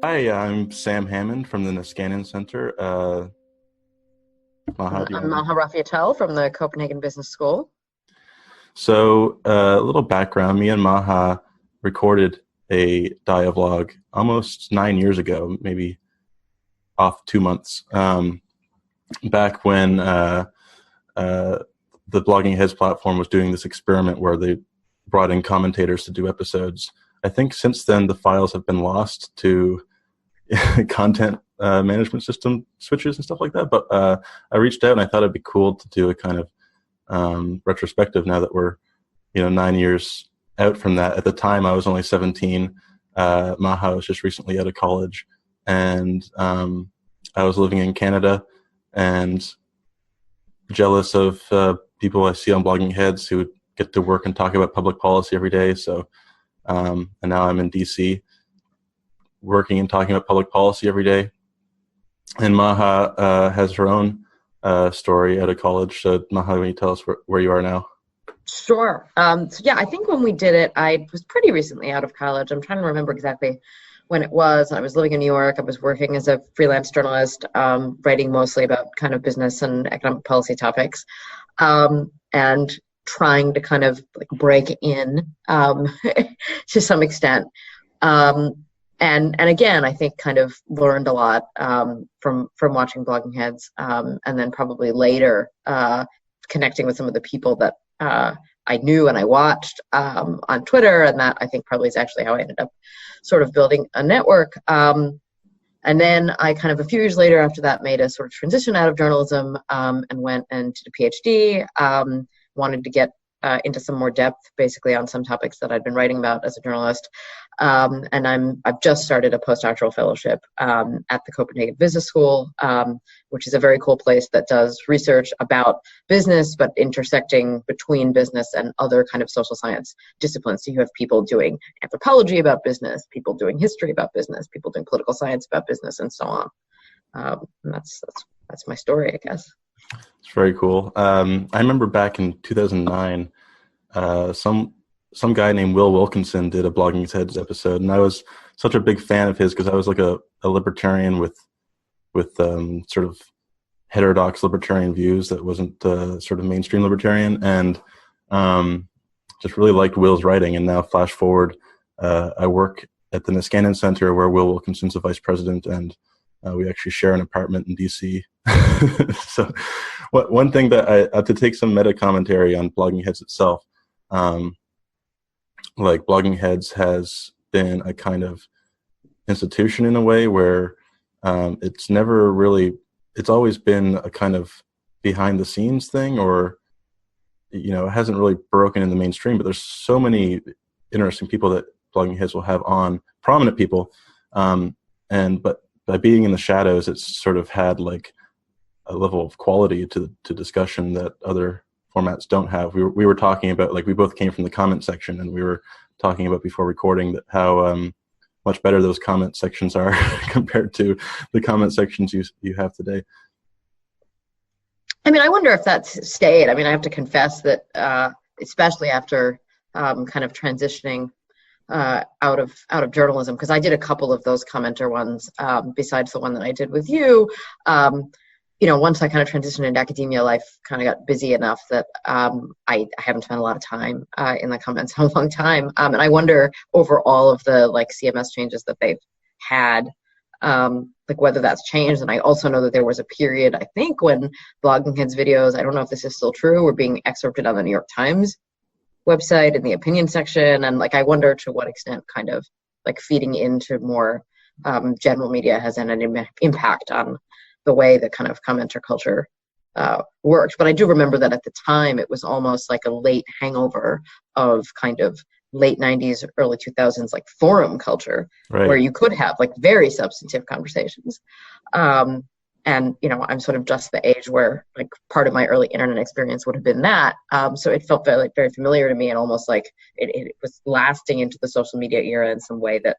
Hi, I'm Sam Hammond from the Niskanen Center. Maha, do you I'm want to? Maha Rafi Atal from the Copenhagen Business School. So, a little background. Me and Maha recorded a dialogue almost 9 years ago, maybe off 2 months, back when the Bloggingheads platform was doing this experiment where they brought in commentators to do episodes. I think since then the files have been lost to content management system switches and stuff like that. But I reached out and I thought it'd be cool to do a kind of retrospective now that we're 9 years out from that. At the time, I was only 17. Maha was just recently out of college, and I was living in Canada and jealous of people I see on Blogging Heads who get to work and talk about public policy every day. So, and now I'm in DC working and talking about public policy every day. And Maha has her own story out of college. So Maha, can you tell us where you are now? Sure. So yeah, I think when we did it, I was pretty recently out of college. I'm trying to remember exactly when it was. I was living in New York. I was working as a freelance journalist, writing mostly about kind of business and economic policy topics, and trying to kind of like break in to some extent. And again, I think kind of learned a lot from watching Blogging Heads, and then probably later connecting with some of the people that I knew and I watched on Twitter, and that I think probably is actually how I ended up sort of building a network. And then I kind of a few years later after that made a sort of transition out of journalism and went and did a PhD. Wanted to get into some more depth, basically on some topics that I'd been writing about as a journalist. And I've just started a postdoctoral fellowship at the Copenhagen Business School, which is a very cool place that does research about business, but intersecting between business and other kind of social science disciplines. So you have people doing anthropology about business, people doing history about business, people doing political science about business, and so on. And that's my story, I guess. It's very cool. I remember back in 2009, some guy named Will Wilkinson did a Blogging Heads episode, and I was such a big fan of his because I was like a libertarian with sort of heterodox libertarian views that wasn't sort of mainstream libertarian, and just really liked Will's writing. And now flash forward, I work at the Niskanen Center where Will Wilkinson's the vice president, and we actually share an apartment in DC. So one thing that I to take some meta commentary on Blogging Heads itself, like Blogging Heads has been a kind of institution in a way where it's never really, it's always been a kind of behind the scenes thing, or it hasn't really broken in the mainstream, but there's so many interesting people that Blogging Heads will have on, prominent people, but by being in the shadows, it's sort of had like a level of quality to discussion that other formats don't have. We were talking about, like, we both came from the comment section, and we were talking about before recording that how much better those comment sections are compared to the comment sections you have today. I mean, I wonder if that's stayed. I mean, I have to confess that, especially after kind of transitioning out of journalism, because I did a couple of those commenter ones besides the one that I did with you. Once I kind of transitioned into academia, life kind of got busy enough that I haven't spent a lot of time in the comments in a long time. And I wonder over all of the like CMS changes that they've had, like whether that's changed. And I also know that there was a period, I think, when Blogging Heads videos, I don't know if this is still true, were being excerpted on the New York Times website in the opinion section. And like, I wonder to what extent kind of like feeding into more general media has had an impact on the way that kind of commenter culture worked. But I do remember that at the time, it was almost like a late hangover of kind of late 90s, early 2000s, like forum culture, Right. Where you could have like very substantive conversations. And, I'm sort of just the age where like part of my early internet experience would have been that. So it felt very, very familiar to me, and almost like it was lasting into the social media era in some way that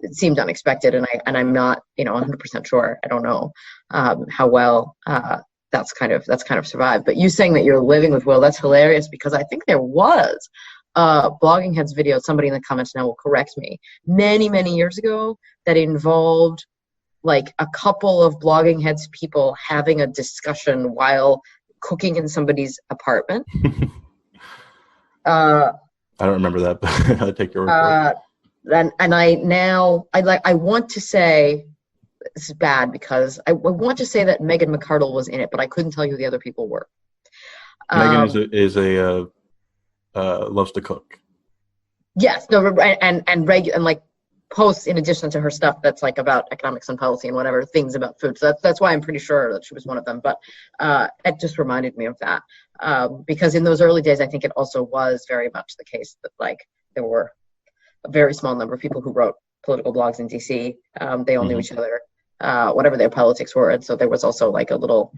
it seemed unexpected. And I'm not, 100% sure. I don't know how well that's kind of survived. But you saying that you're living with Will, that's hilarious, because I think there was Bloggingheads video, somebody in the comments now will correct me, many years ago, that involved like a couple of Bloggingheads people having a discussion while cooking in somebody's apartment. I don't remember that, but I take your word for it. And I want to say, this is bad because I want to say that Megan McArdle was in it, but I couldn't tell you who the other people were. Megan loves to cook. Yes, no, and like posts in addition to her stuff that's like about economics and policy and whatever things about food. So that's why I'm pretty sure that she was one of them. But it just reminded me of that because in those early days, I think it also was very much the case that like there were a very small number of people who wrote political blogs in DC. They all knew each other, whatever their politics were, and so there was also like a little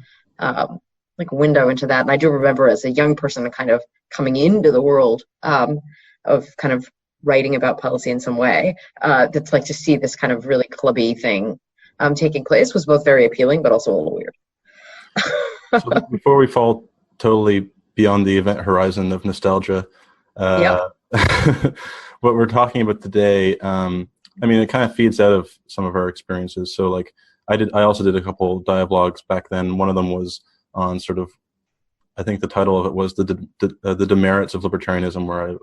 like window into that. And I do remember as a young person kind of coming into the world of kind of writing about policy in some way, that's like to see this kind of really clubby thing taking place was both very appealing, but also a little weird. So before we fall totally beyond the event horizon of nostalgia, what we're talking about today, I mean, it kind of feeds out of some of our experiences. So like I also did a couple dialogues back then. One of them was on sort of, I think the title of it was the demerits of libertarianism, where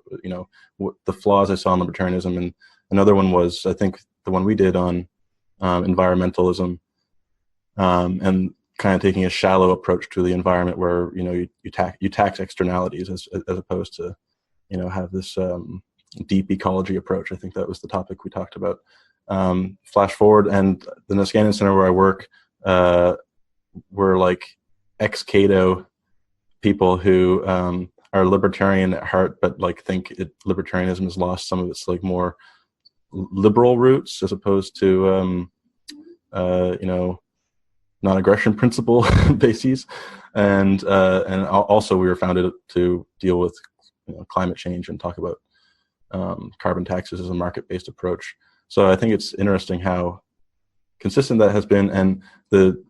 the flaws I saw in libertarianism, and another one was, I think, the one we did on environmentalism, and kind of taking a shallow approach to the environment, where you tax externalities as opposed to have this deep ecology approach. I think that was the topic we talked about. Flash forward, and the Niskanen Center where I work, were like ex-Cato people who are libertarian at heart, but like think libertarianism has lost some of its like more liberal roots as opposed to non-aggression principle bases, and also we were founded to deal with climate change and talk about carbon taxes as a market-based approach. So I think it's interesting how consistent that has been, and the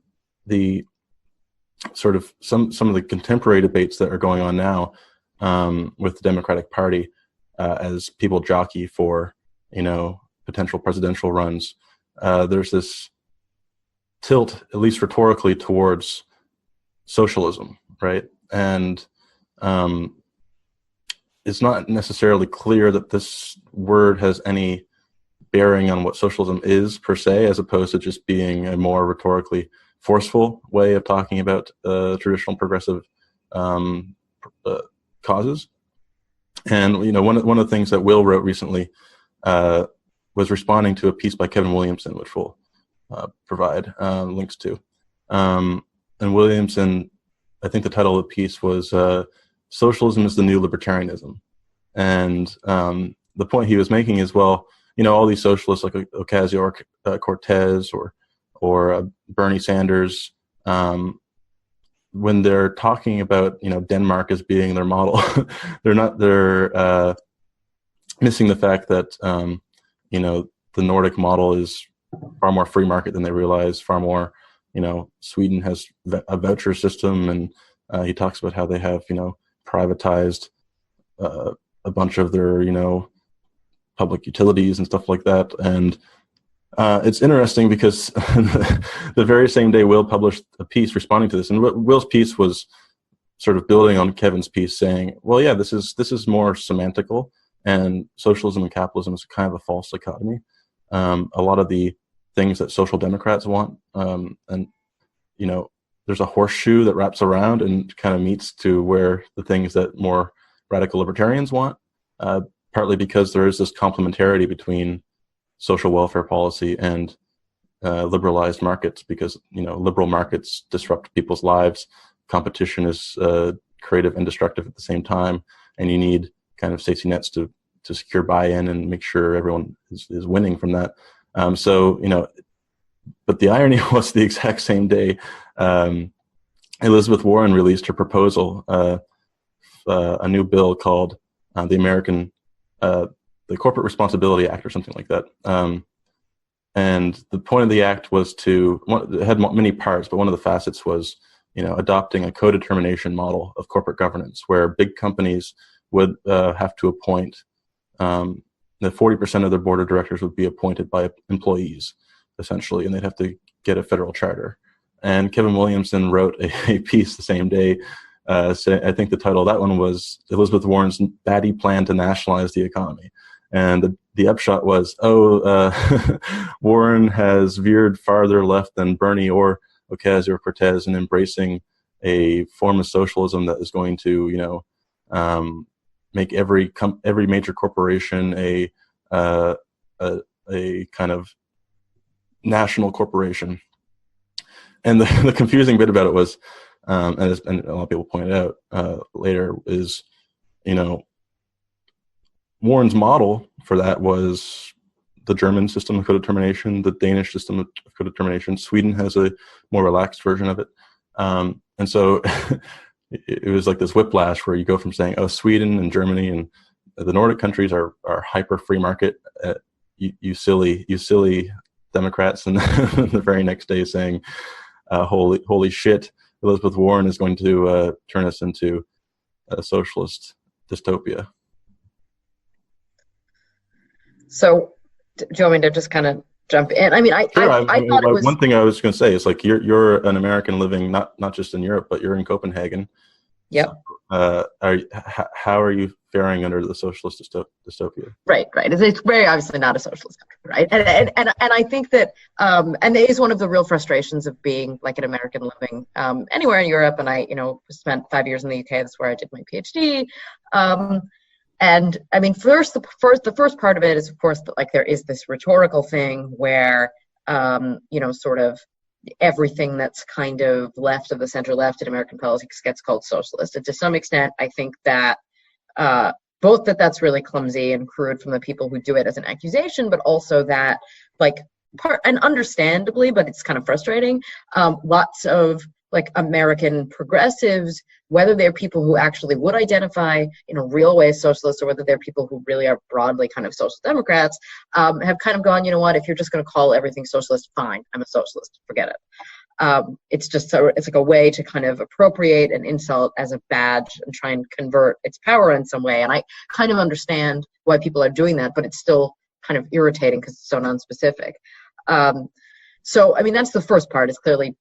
sort of some of the contemporary debates that are going on now with the Democratic Party as people jockey for potential presidential runs. There's this tilt, at least rhetorically, towards socialism, right? And it's not necessarily clear that this word has any bearing on what socialism is per se, as opposed to just being a more rhetorically forceful way of talking about traditional progressive causes. And one of the things that Will wrote recently was responding to a piece by Kevin Williamson, which we'll provide links to. And Williamson, I think the title of the piece was "Socialism is the New Libertarianism," and the point he was making is, well, all these socialists like Ocasio-Cortez or Bernie Sanders, when they're talking about Denmark as being their model, they're missing the fact that the Nordic model is far more free market than they realize, far more, Sweden has a voucher system, and he talks about how they have privatized a bunch of their public utilities and stuff like that. And it's interesting because the very same day Will published a piece responding to this, and Will's piece was sort of building on Kevin's piece, saying, well, yeah, this is more semantical, and socialism and capitalism is kind of a false dichotomy. A lot of the things that social democrats want, and there's a horseshoe that wraps around and kind of meets to where the things that more radical libertarians want, partly because there is this complementarity between social welfare policy and liberalized markets, because liberal markets disrupt people's lives. Competition is creative and destructive at the same time, and you need kind of safety nets to secure buy-in and make sure everyone is winning from that. But the irony was the exact same day Elizabeth Warren released her proposal, a new bill called the Corporate Responsibility Act or something like that. And the point of the act was it had many parts, but one of the facets was, adopting a co-determination model of corporate governance, where big companies would have to appoint, that 40% of their board of directors would be appointed by employees, essentially, and they'd have to get a federal charter. And Kevin Williamson wrote a piece the same day. I think the title of that one was Elizabeth Warren's Batty Plan to Nationalize the Economy. And the upshot was, Warren has veered farther left than Bernie or Ocasio-Cortez in embracing a form of socialism that is going to, make every major corporation a kind of national corporation. And the confusing bit about it was, and a lot of people pointed out later, is, Warren's model for that was the German system of codetermination, the Danish system of codetermination. Sweden has a more relaxed version of it. And so it was like this whiplash where you go from saying, Sweden and Germany and the Nordic countries are hyper free market, you silly Democrats, and the very next day saying, holy shit, Elizabeth Warren is going to turn us into a socialist dystopia. So, do you want me to just kind of jump in? I mean, I thought it was... One thing I was going to say is, like, you're an American living not just in Europe, but you're in Copenhagen. Yep. So, how are you faring under the socialist dystopia? Right. It's very obviously not a socialist country, right? And I think that, and it is one of the real frustrations of being like an American living anywhere in Europe. And I, spent 5 years in the UK. That's where I did my PhD. And I mean, the first part of it is, of course, that, like, there is this rhetorical thing where, sort of everything that's kind of left of the center left in American politics gets called socialist. And to some extent, I think that both that's really clumsy and crude from the people who do it as an accusation, but also that, like, and understandably, but it's kind of frustrating, lots of like American progressives, whether they're people who actually would identify in a real way as socialists, or whether they're people who really are broadly kind of social democrats, have kind of gone, you know what, if you're just going to call everything socialist, fine, I'm a socialist, forget it. It's like a way to kind of appropriate an insult as a badge and try and convert its power in some way. And I kind of understand why people are doing that, but it's still kind of irritating because it's so nonspecific. So, I mean, that's the first part, is clearly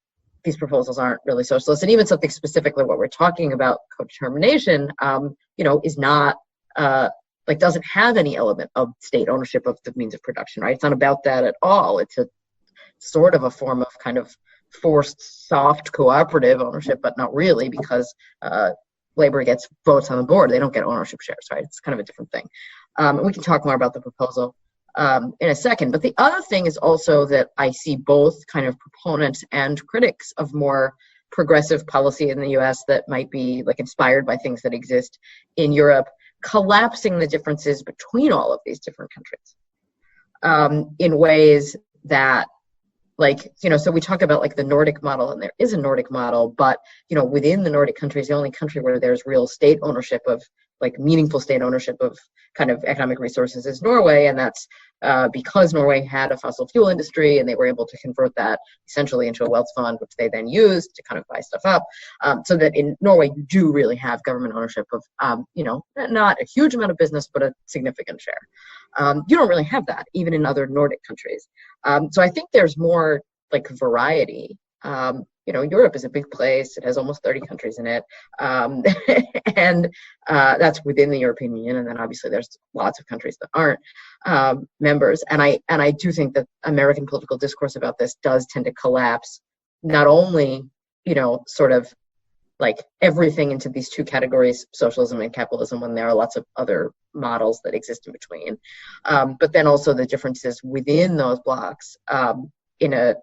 these proposals aren't really socialist. And even something specifically what we're talking about, codetermination, is not, doesn't have any element of state ownership of the means of production, right? It's not about that at all. It's a sort of a form of kind of forced soft cooperative ownership, but not really, because labor gets votes on the board. They don't get ownership shares, right? It's kind of a different thing. And we can talk more about the proposal in a second. But the other thing is also that I see both kind of proponents and critics of more progressive policy in the US that might be like inspired by things that exist in Europe, collapsing the differences between all of these different countries in ways that, like, so we talk about like the Nordic model, and there is a Nordic model, but, within the Nordic countries, the only country where there's real state ownership of, like, meaningful state ownership of kind of economic resources is Norway. And that's because Norway had a fossil fuel industry, and they were able to convert that essentially into a wealth fund, which they then used to kind of buy stuff up. So that in Norway, you do really have government ownership of, not a huge amount of business, but a significant share. You don't really have that even in other Nordic countries. So I think there's more like variety. Europe is a big place. It has almost 30 countries in it. And that's within the European Union. And then obviously there's lots of countries that aren't members. And I do think that American political discourse about this does tend to collapse, not only, sort of like everything into these two categories, socialism and capitalism, when there are lots of other models that exist in between. But then also the differences within those blocks in a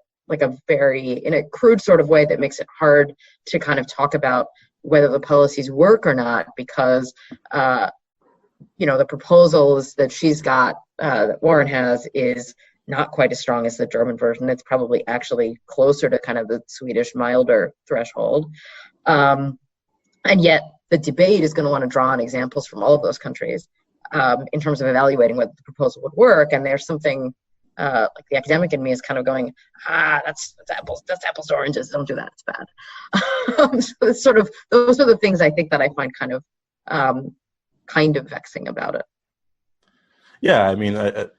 crude sort of way that makes it hard to kind of talk about whether the policies work or not, because, the proposals that she's got, that Warren has, is not quite as strong as the German version. It's probably actually closer to kind of the Swedish milder threshold. And yet the debate is going to want to draw on examples from all of those countries in terms of evaluating whether the proposal would work. And there's something like the academic in me is kind of going, that's apples to oranges. Don't do that. It's bad. So it's sort of, those are the things I think that I find kind of kind of vexing about it. Yeah, I mean,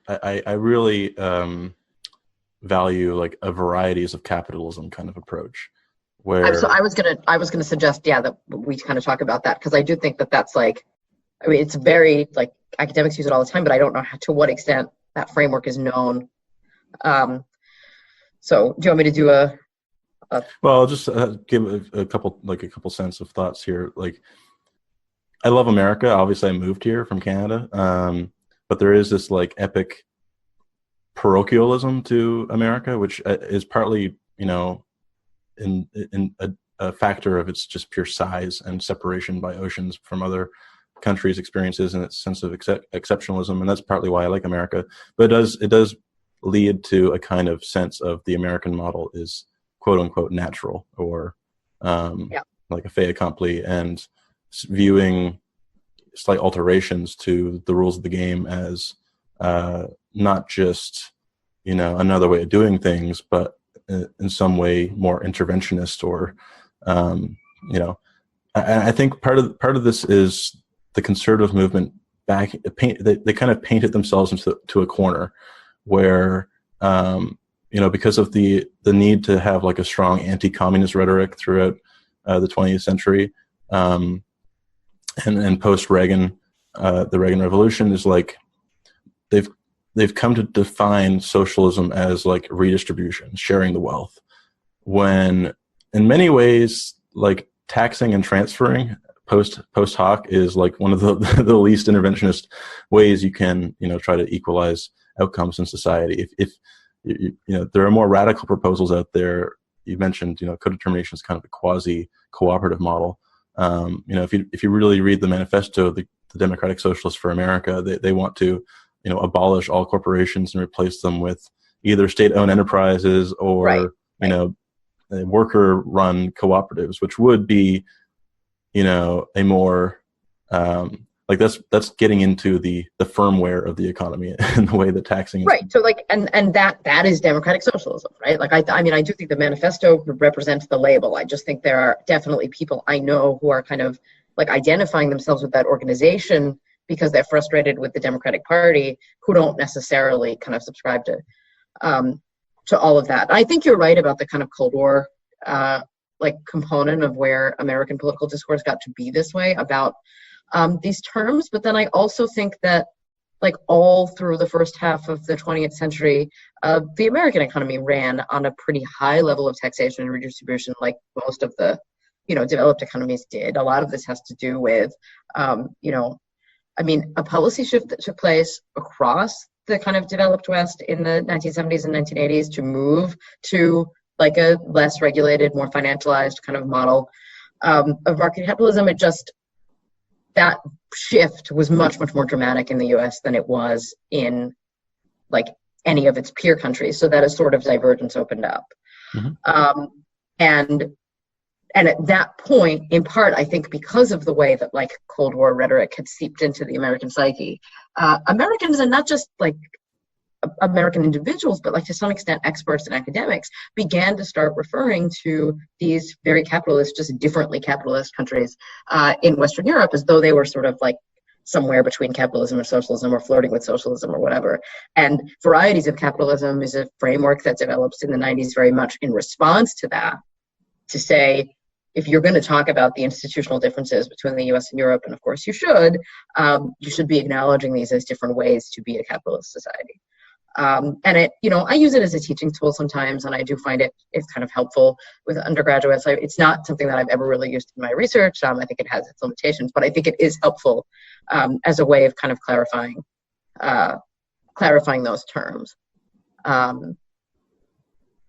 I really value like a varieties of capitalism kind of approach, where So I was gonna suggest, yeah, that we kind of talk about that, because I do think that that's like, I mean, it's very like academics use it all the time, but I don't know to what extent that framework is known. So do you want me to do a well, I'll just give a couple cents of thoughts here. Like, I love America. Obviously, I moved here from Canada, but there is this like epic parochialism to America, which is partly, you know, in a factor of its just pure size and separation by oceans from other countries' experiences and its sense of exceptionalism, and that's partly why I like America. But it does lead to a kind of sense of the American model is quote unquote natural, or like a fait accompli, and viewing slight alterations to the rules of the game as not just, you know, another way of doing things, but in some way more interventionist, or you know, I think part of this is the conservative movement they kind of painted themselves into a corner where you know, because of the need to have like a strong anti-communist rhetoric throughout the 20th century, and post Reagan, the Reagan Revolution is like they've come to define socialism as like redistribution, sharing the wealth, when in many ways like taxing and transferring post hoc is like one of the least interventionist ways you can, you know, try to equalize outcomes in society. If you know, there are more radical proposals out there. You mentioned, you know, co-determination is kind of a quasi cooperative model. You know, if you really read the manifesto, the Democratic Socialists for America, they want to, you know, abolish all corporations and replace them with either state-owned enterprises or you know, worker-run cooperatives, which would be, you know, a more like that's getting into the firmware of the economy and the way that taxing is. Right. So like, and that is democratic socialism, right? Like I mean, I do think the manifesto represents the label. I just think there are definitely people I know who are kind of like identifying themselves with that organization because they're frustrated with the Democratic Party, who don't necessarily kind of subscribe to all of that. I think you're right about the kind of Cold War like component of where American political discourse got to be this way about these terms. But then I also think that like all through the first half of the 20th century, the American economy ran on a pretty high level of taxation and redistribution, like most of the, you know, developed economies did. A lot of this has to do with, you know, I mean, a policy shift that took place across the kind of developed West in the 1970s and 1980s to move to like a less regulated, more financialized kind of model of market capitalism. It just, that shift was much, much more dramatic in the US than it was in like any of its peer countries. So that a sort of divergence opened up. Mm-hmm. And at that point, in part, I think because of the way that like Cold War rhetoric had seeped into the American psyche, Americans, and not just like American individuals, but like to some extent experts and academics, began to start referring to these very capitalist, just differently capitalist countries in Western Europe as though they were sort of like somewhere between capitalism and socialism, or flirting with socialism or whatever. And Varieties of Capitalism is a framework that develops in the 90s very much in response to that, to say, if you're going to talk about the institutional differences between the US and Europe, and of course you should be acknowledging these as different ways to be a capitalist society. And it, you know, I use it as a teaching tool sometimes, and I do find it's kind of helpful with undergraduates. It's not something that I've ever really used in my research. I think it has its limitations, but I think it is helpful as a way of kind of clarifying those terms.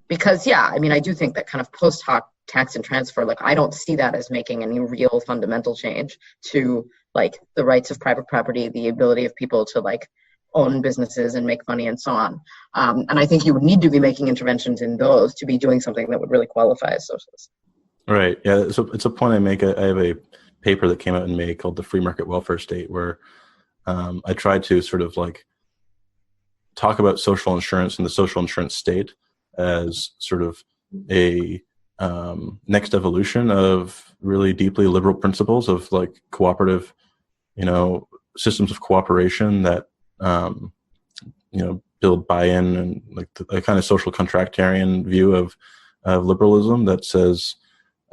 Because, yeah, I mean, I do think that kind of post hoc tax and transfer, like, I don't see that as making any real fundamental change to, like, the rights of private property, the ability of people to, like, own businesses and make money and so on. And I think you would need to be making interventions in those to be doing something that would really qualify as socialist. Right. Yeah. So it's a point I make. I have a paper that came out in May called The Free Market Welfare State, where I tried to sort of like talk about social insurance and the social insurance state as sort of a next evolution of really deeply liberal principles of like cooperative systems of cooperation that build buy-in, and like a kind of social contractarian view of liberalism that says,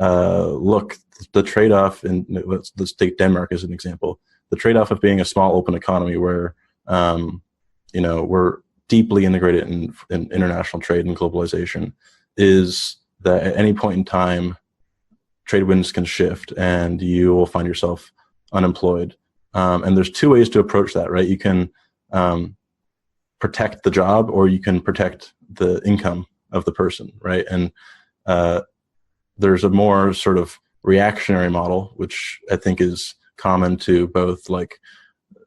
look, the trade-off, and let's take Denmark as an example. The trade-off of being a small open economy where we're deeply integrated in international trade and globalization is that at any point in time, trade winds can shift and you will find yourself unemployed. And there's two ways to approach that, right? You can protect the job, or you can protect the income of the person, right? And there's a more sort of reactionary model, which I think is common to both like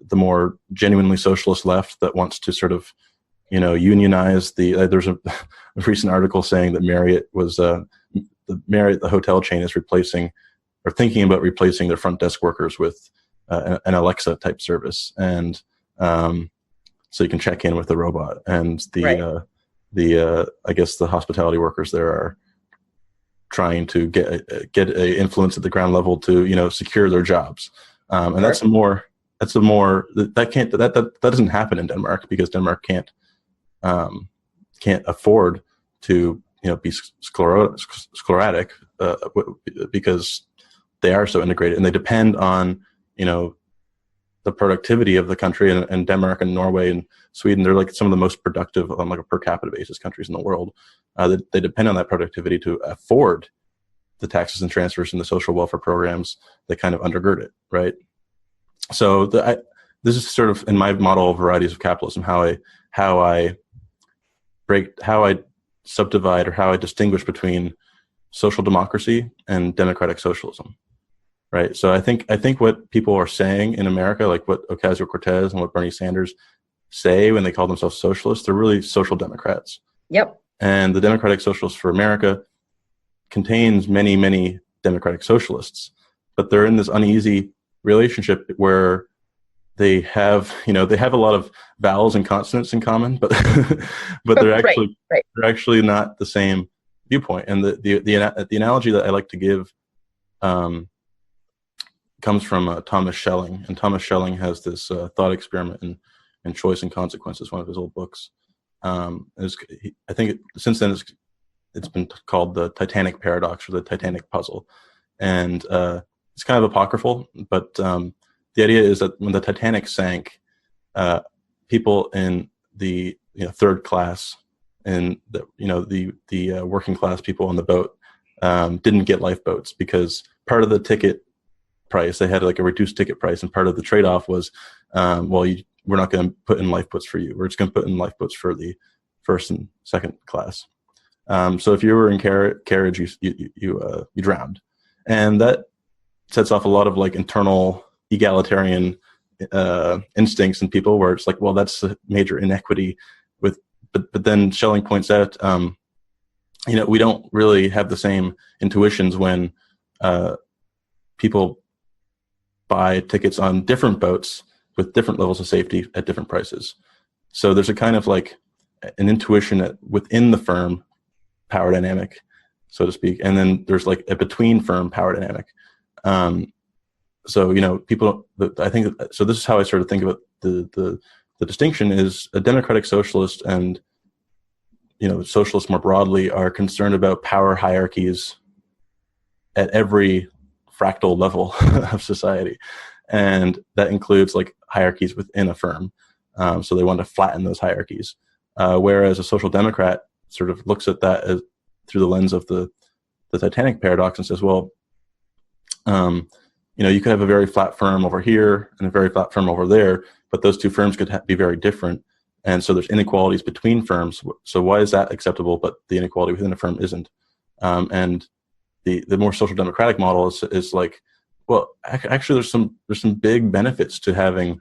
the more genuinely socialist left that wants to sort of, unionize there's a recent article saying that Marriott was, the hotel chain is replacing or thinking about replacing their front desk workers with an Alexa type service. And so you can check in with the robot, and I guess the hospitality workers there are trying to get a influence at the ground level to, secure their jobs. And sure. That doesn't happen in Denmark, because Denmark can't afford to be sclerotic because they are so integrated, and they depend on the productivity of the country. And Denmark and Norway and Sweden, they're like some of the most productive on like a per capita basis countries in the world. They depend on that productivity to afford the taxes and transfers and the social welfare programs that kind of undergird it, right? So this is sort of in my model of Varieties of Capitalism, how I subdivide, or how I distinguish between social democracy and democratic socialism, right? So I think what people are saying in America, like what Ocasio-Cortez and what Bernie Sanders say when they call themselves socialists, they're really social democrats. Yep. And the Democratic Socialists for America contains many, many democratic socialists, but they're in this uneasy relationship where they have a lot of vowels and consonants in common, but they're actually they're actually not the same viewpoint. And the analogy that I like to give comes from Thomas Schelling, and Thomas Schelling has this thought experiment in Choice and Consequences, one of his old books. I think since then it's been called the Titanic paradox, or the Titanic puzzle, and it's kind of apocryphal, but the idea is that when the Titanic sank, people in the third class and the working class people on the boat didn't get lifeboats, because part of the ticket price, they had like a reduced ticket price, and part of the trade-off was, we're not going to put in lifeboats for you. We're just going to put in lifeboats for the first and second class. So if you were in carriage, you drowned, and that sets off a lot of like internal egalitarian instincts in people, where it's like, well, that's a major inequity but then Schelling points out, we don't really have the same intuitions when people buy tickets on different boats with different levels of safety at different prices. So there's a kind of like an intuition within the firm power dynamic, so to speak, and then there's like a between firm power dynamic. So I think so. This is how I sort of think about the distinction is a democratic socialist and socialists more broadly are concerned about power hierarchies at every fractal level of society, and that includes like hierarchies within a firm. So they want to flatten those hierarchies, whereas a social democrat sort of looks at that as through the lens of the Titanic paradox and says, well, you could have a very flat firm over here and a very flat firm over there, but those two firms could be very different. And so there's inequalities between firms. So why is that acceptable, but the inequality within a firm isn't? And the more social democratic model is like, well, actually there's some big benefits to having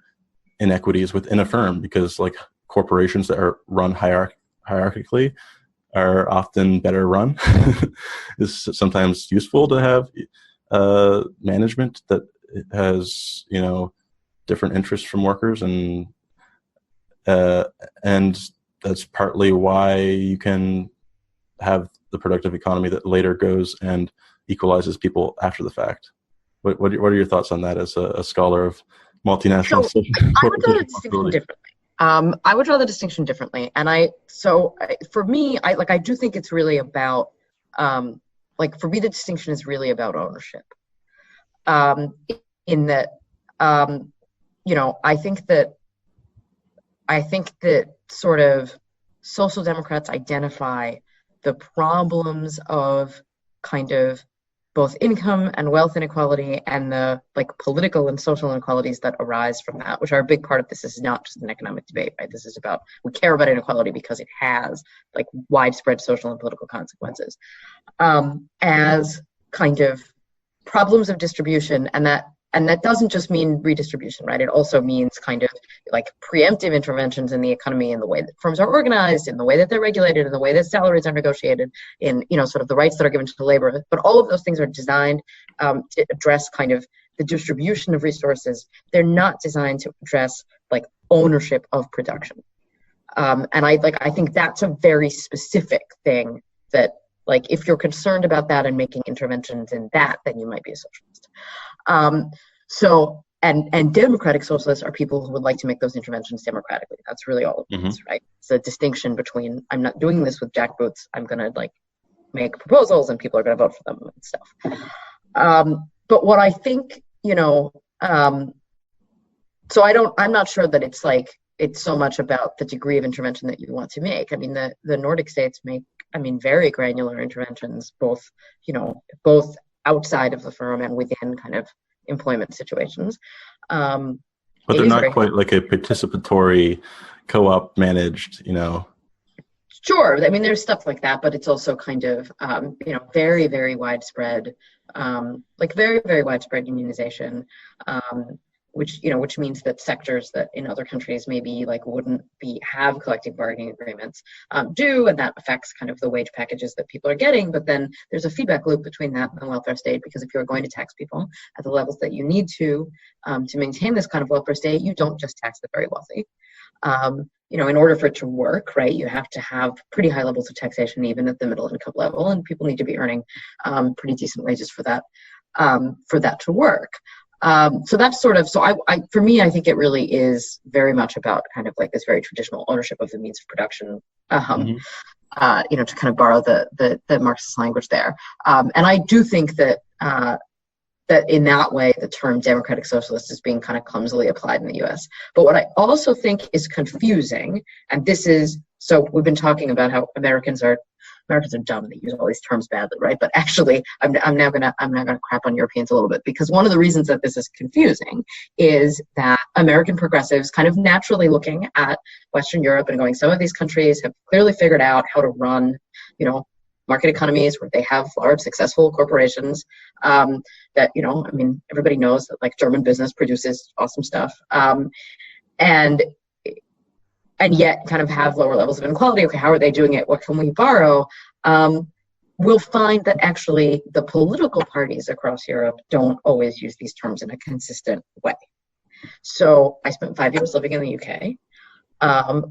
inequities within a firm, because like corporations that are run hierarchically are often better run. It's sometimes useful to have management that has different interests from workers, and that's partly why you can have the productive economy that later goes and equalizes people after the fact. What are your thoughts on that as a scholar multinational So I would corporate draw the social distinction responsibility. differently. I would draw the distinction differently, and for me, I do think it's really about, for me, the distinction is really about ownership. In that, I think that sort of social democrats identify the problems of kind of both income and wealth inequality and the political and social inequalities that arise from that, which are a big part of this. This is not just an economic debate, right? This is about, we care about inequality because it has widespread social and political consequences, as kind of problems of distribution, and that doesn't just mean redistribution, right? It also means kind of preemptive interventions in the economy, in the way that firms are organized, in the way that they're regulated, in the way that salaries are negotiated, in sort of the rights that are given to the labor. But all of those things are designed to address kind of the distribution of resources. They're not designed to address ownership of production. And I think that's a very specific thing that if you're concerned about that and making interventions in that, then you might be a socialist. And democratic socialists are people who would like to make those interventions democratically. That's really all it is, right? It's a distinction between, I'm not doing this with jackboots, I'm going to make proposals and people are going to vote for them and stuff. But what I think, I'm not sure that it's so much about the degree of intervention that you want to make. I mean, the Nordic states make, very granular interventions, both outside of the firm and within kind of employment situations. But they're not quite like a participatory co-op managed, Sure. There's stuff like that, but it's also kind of, very, very widespread, very, very widespread unionization, which means that sectors that in other countries maybe wouldn't have collective bargaining agreements do, and that affects kind of the wage packages that people are getting. But then there's a feedback loop between that and the welfare state, because if you're going to tax people at the levels that you need to maintain this kind of welfare state, you don't just tax the very wealthy. In order for it to work, right, you have to have pretty high levels of taxation even at the middle income level, and people need to be earning pretty decent wages for that to work. So that's sort of, for me, I think it really is very much about kind of this very traditional ownership of the means of production, to kind of borrow the Marxist language there. And I do think that that in that way, the term democratic socialist is being kind of clumsily applied in the US. But what I also think is confusing, and this is, so we've been talking about how Americans are dumb. They use all these terms badly, right? But actually, I'm now gonna crap on Europeans a little bit, because one of the reasons that this is confusing is that American progressives kind of naturally looking at Western Europe and going, some of these countries have clearly figured out how to run, market economies where they have large successful corporations that, everybody knows that German business produces awesome stuff. And yet kind of have lower levels of inequality. Okay, how are they doing it? What can we borrow? We'll find that actually the political parties across Europe don't always use these terms in a consistent way. So I spent 5 years living in the UK.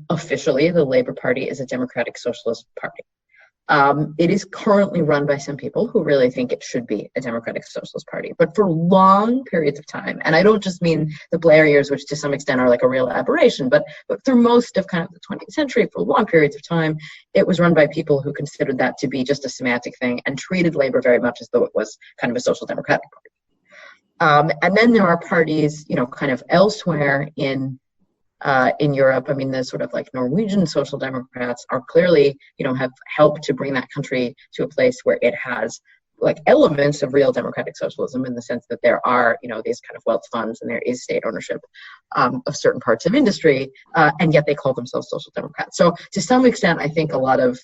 Officially, the Labour Party is a democratic socialist party. It is currently run by some people who really think it should be a democratic socialist party. But for long periods of time, and I don't just mean the Blair years, which to some extent are a real aberration, but through most of kind of the 20th century, for long periods of time, it was run by people who considered that to be just a semantic thing and treated labor very much as though it was kind of a social democratic party. And then there are parties, kind of elsewhere in Europe. The sort of Norwegian social democrats are clearly, have helped to bring that country to a place where it has elements of real democratic socialism, in the sense that there are, these kind of wealth funds and there is state ownership of certain parts of industry, and yet they call themselves social democrats. So to some extent, I think a lot of,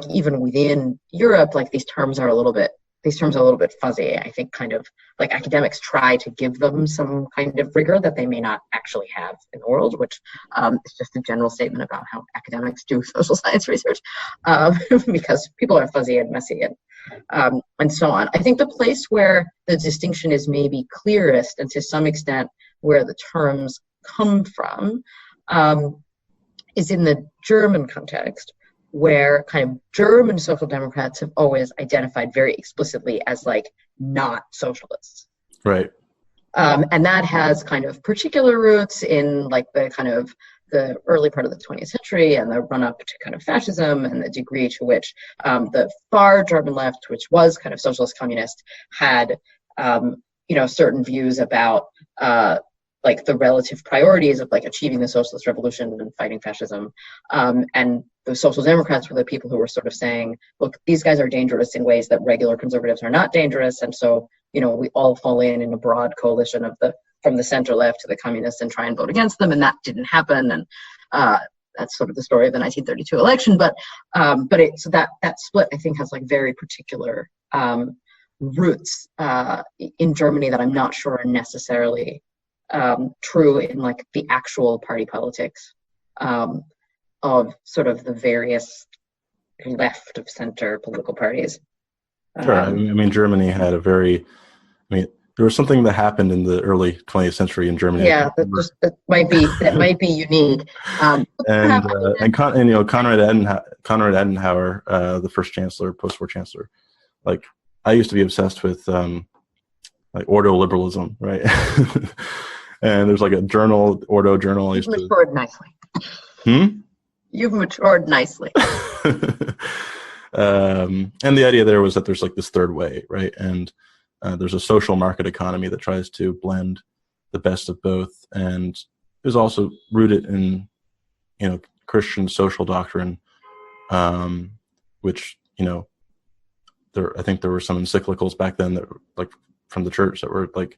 even within Europe, these terms are a little bit fuzzy. I think kind of academics try to give them some kind of rigor that they may not actually have in the world, which is just a general statement about how academics do social science research, because people are fuzzy and messy and so on. I think the place where the distinction is maybe clearest, and to some extent where the terms come from, is in the German context, where kind of German social democrats have always identified very explicitly as not socialists. Right. And that has kind of particular roots in like the kind of the early part of the 20th century and the run up to kind of fascism and the degree to which the far German left, which was kind of socialist communist, had certain views about like the relative priorities of like achieving the socialist revolution and fighting fascism. And the social democrats were the people who were sort of saying, look, these guys are dangerous in ways that regular conservatives are not dangerous. And so, we all fall in a broad coalition of from the center left to the communists and try and vote against them. And that didn't happen. And that's sort of the story of the 1932 election. So that split, I think, has like very particular roots in Germany that I'm not sure are necessarily true in like the actual party politics of sort of the various left of center political parties. Sure. I mean, Germany had there was something that happened in the early 20th century in Germany. Yeah, that might be unique. Konrad Adenauer, the first chancellor, post-war chancellor, like I used to be obsessed with like ordo liberalism, right? And there's like a journal, Ordo Journal. You've matured nicely. You've matured nicely. And the idea there was that there's like this third way, right? And there's a social market economy that tries to blend the best of both, and is also rooted in, Christian social doctrine, which, I think there were some encyclicals back then that were, like, from the church that were like,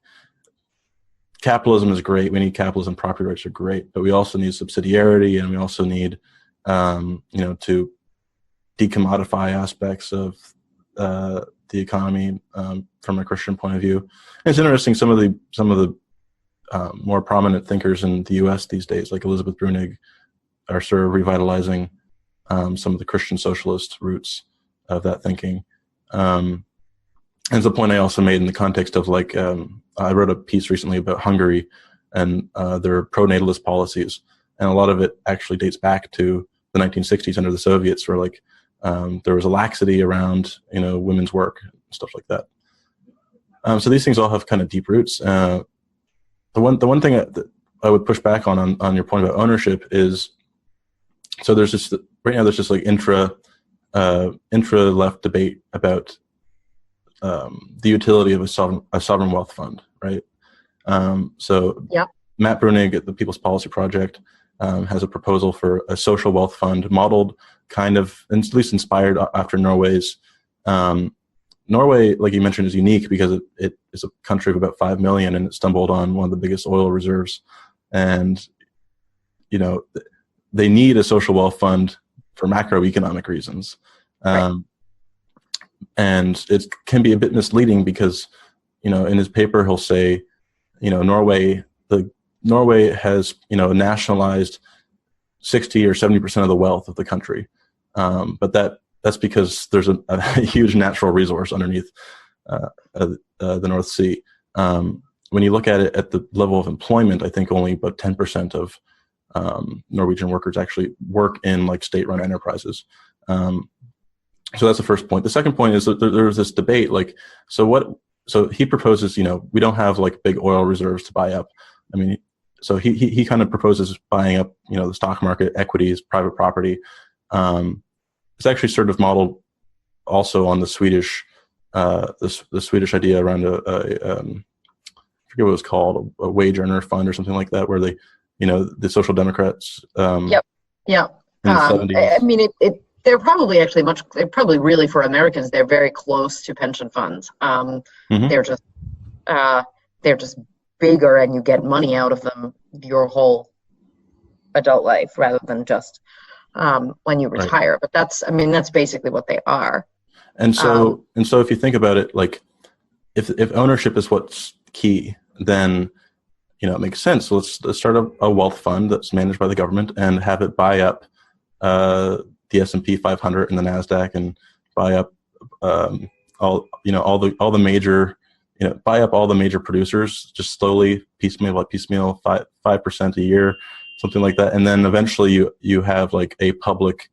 capitalism is great. We need capitalism. Property rights are great, but we also need subsidiarity, and we also need, to decommodify aspects of the economy from a Christian point of view. And it's interesting. Some of the more prominent thinkers in the U.S. these days, like Elizabeth Bruenig, are sort of revitalizing some of the Christian socialist roots of that thinking. And it's a point I also made in the context of like I wrote a piece recently about Hungary and their pro-natalist policies, and a lot of it actually dates back to the 1960s under the Soviets, where like there was a laxity around women's work and stuff like that. So these things all have kind of deep roots. The one thing that I would push back on your point about ownership is, so there's just right now there's just like intra left debate about the utility of a sovereign wealth fund, right? So yep. Matt Bruenig at the People's Policy Project has a proposal for a social wealth fund modeled kind of, at least inspired after Norway's. Norway, like you mentioned, is unique because it is a country of about 5 million, and it stumbled on one of the biggest oil reserves. And, they need a social wealth fund for macroeconomic reasons. Right. And it can be a bit misleading because, in his paper, he'll say, Norway has, nationalized 60 or 70% of the wealth of the country. But that's because there's a huge natural resource underneath the North Sea. When you look at it at the level of employment, I think only about 10% of Norwegian workers actually work in like state-run enterprises. So that's the first point. The second point is that there's this debate, like, so he proposes, we don't have like big oil reserves to buy up. I mean, so he kind of proposes buying up, the stock market, equities, private property. It's actually sort of modeled also on the Swedish, the Swedish idea around I forget what it was called, a wage earner fund or something like that, where they, the Social Democrats. Yep. In the 70s. I mean, they're probably actually they're probably really, for Americans, they're very close to pension funds. Mm-hmm. They're just bigger, and you get money out of them your whole adult life rather than just when you retire. Right. But that's basically what they are. And so if you think about it, like if ownership is what's key, then it makes sense. So let's start a wealth fund that's managed by the government and have it buy up the S&P 500 and the Nasdaq, and buy up all the major, buy up all the major producers, just slowly, piecemeal by piecemeal, 5% a year, something like that. And then eventually you have like a public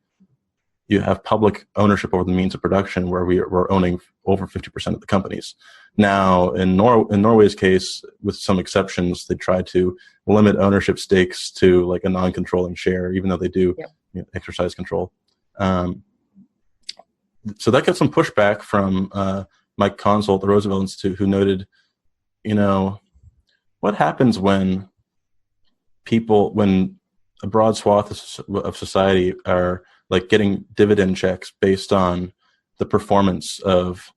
you have public ownership over the means of production, where we're owning over 50% of the companies. Now, in Norway's case, with some exceptions, they try to limit ownership stakes to like a non-controlling share, even though they do exercise control. So that got some pushback from Mike Consul at the Roosevelt Institute, who noted, what happens when a broad swath of society are like getting dividend checks based on the performance of,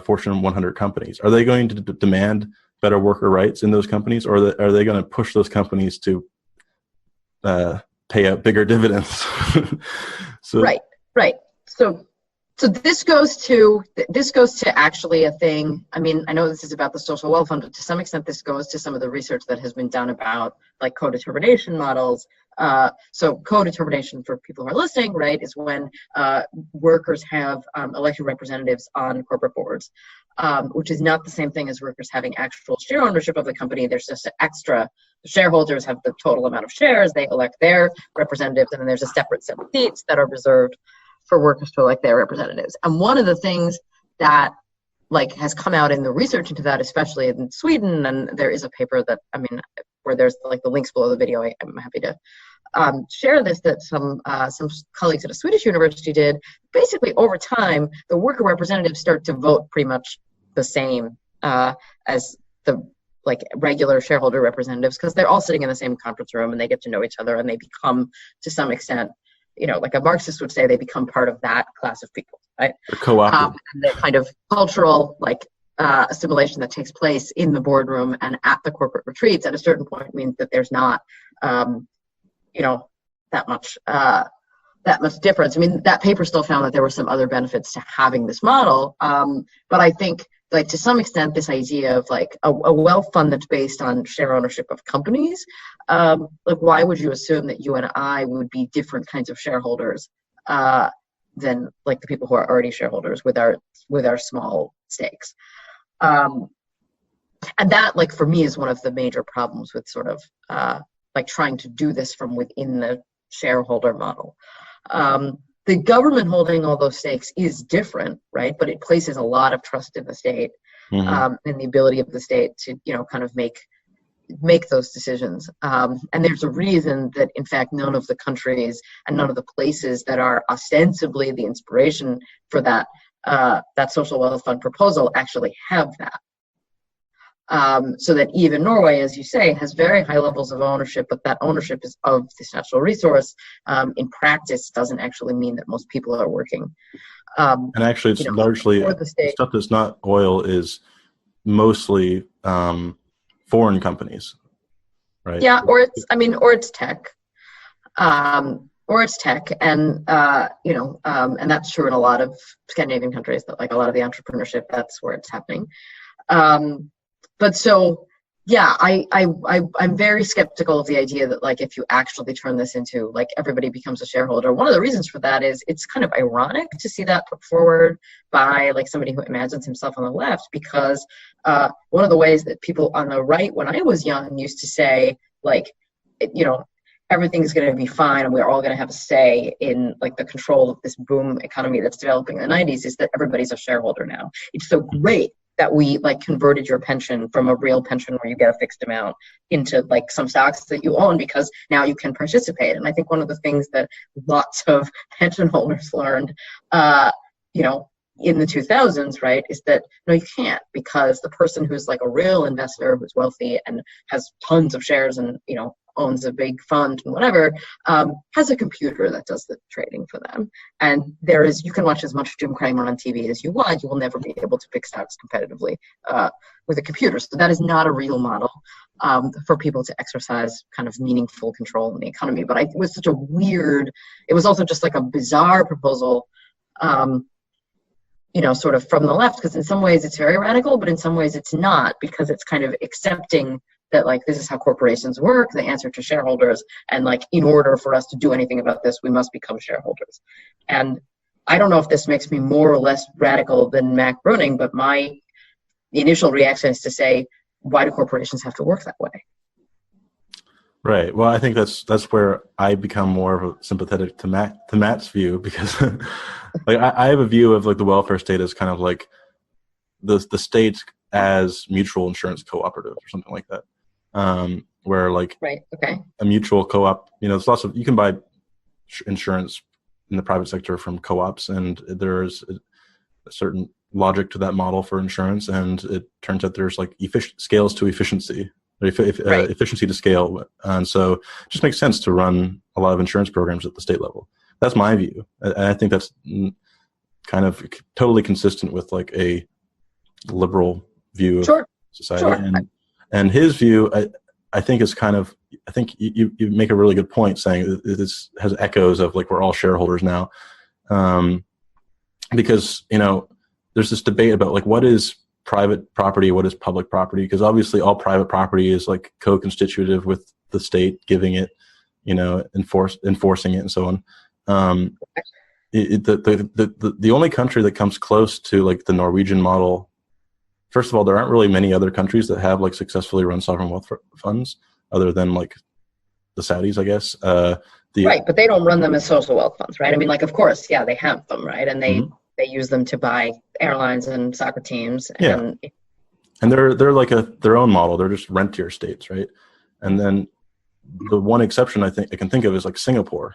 Fortune 100 companies? Are they going to demand better worker rights in those companies, or are they going to push those companies to pay out bigger dividends? Right. So this goes to actually a thing. I mean, I know this is about the social wealth fund, but to some extent, this goes to some of the research that has been done about like co-determination models. So co-determination, for people who are listening, right, is when workers have elected representatives on corporate boards, which is not the same thing as workers having actual share ownership of the company. There's just an extra. The shareholders have the total amount of shares. They elect their representatives, and then there's a separate set of seats that are reserved for workers to elect their representatives. And one of the things that like has come out in the research into that, especially in Sweden, and there is a paper that, where there's like the links below the video, I'm happy to share this, that some colleagues at a Swedish university did. Basically, over time, the worker representatives start to vote pretty much the same as the like regular shareholder representatives, because they're all sitting in the same conference room and they get to know each other, and they become, to some extent, like a Marxist would say, they become part of that class of people, right? They're co-opted. And the kind of cultural assimilation that takes place in the boardroom and at the corporate retreats at a certain point means that there's not, that much difference. I mean, that paper still found that there were some other benefits to having this model, but I think, like, to some extent, this idea of like a wealth fund that's based on share ownership of companies, like, why would you assume that you and I would be different kinds of shareholders than like the people who are already shareholders with our small stakes? And that, like, for me, is one of the major problems with sort of like trying to do this from within the shareholder model. The government holding all those stakes is different, right? But it places a lot of trust in the state, and the ability of the state to, kind of make those decisions. And there's a reason that, in fact, none of the countries and none of the places that are ostensibly the inspiration for that social wealth fund proposal actually have that. So that even Norway, as you say, has very high levels of ownership, but that ownership is of this natural resource. In practice, doesn't actually mean that most people are working. And actually, it's largely stuff that's not oil is mostly foreign companies, right? Yeah, or it's tech, and and that's true in a lot of Scandinavian countries. That, like, a lot of the entrepreneurship, that's where it's happening. But so, yeah, I'm very skeptical of the idea that, like, if you actually turn this into, like, everybody becomes a shareholder. One of the reasons for that is it's kind of ironic to see that put forward by, like, somebody who imagines himself on the left, because one of the ways that people on the right, when I was young, used to say, like, everything's going to be fine and we're all going to have a say in, like, the control of this boom economy that's developing in the 90s, is that everybody's a shareholder now. It's so great that we, like, converted your pension from a real pension where you get a fixed amount into, like, some stocks that you own, because now you can participate. And I think one of the things that lots of pension holders learned, in the 2000s, right, is that, no, you can't, because the person who's, like, a real investor, who's wealthy and has tons of shares and, owns a big fund and whatever, has a computer that does the trading for them. And you can watch as much Jim Cramer on TV as you want. You will never be able to pick stocks competitively with a computer. So that is not a real model for people to exercise kind of meaningful control in the economy. But it was it was also just like a bizarre proposal, sort of from the left, because in some ways it's very radical, but in some ways it's not, because it's kind of accepting that, like, this is how corporations work. They answer to shareholders, and, like, in order for us to do anything about this, we must become shareholders. And I don't know if this makes me more or less radical than Matt Bruenig, but my initial reaction is to say, why do corporations have to work that way? Right. Well, I think that's where I become more of a sympathetic to Matt's view, because like I have a view of like the welfare state as kind of like the state as mutual insurance cooperative or something like that, where like Right. Okay. a mutual co-op, there's lots of, you can buy insurance in the private sector from co-ops, and there's a certain logic to that model for insurance, and it turns out there's like scales to efficiency. Efficiency to scale, and so it just makes sense to run a lot of insurance programs at the state level. That's my view, and I think that's kind of totally consistent with like a liberal view of society. And his view, I think is kind of, I think you make a really good point saying that this has echoes of like we're all shareholders now, because there's this debate about like what is private property, what is public property, because obviously all private property is like co-constitutive with the state giving it, enforcing it and so on. The only country that comes close to like the Norwegian model, first of all, there aren't really many other countries that have like successfully run sovereign wealth funds other than like the Saudis, I guess. Right, but they don't run them as social wealth funds, right? I mean, like, of course, yeah, they have them, right? And they use them to buy airlines and soccer teams. And they're like their own model. They're just rentier states, right? And then the one exception I think I can think of is like Singapore.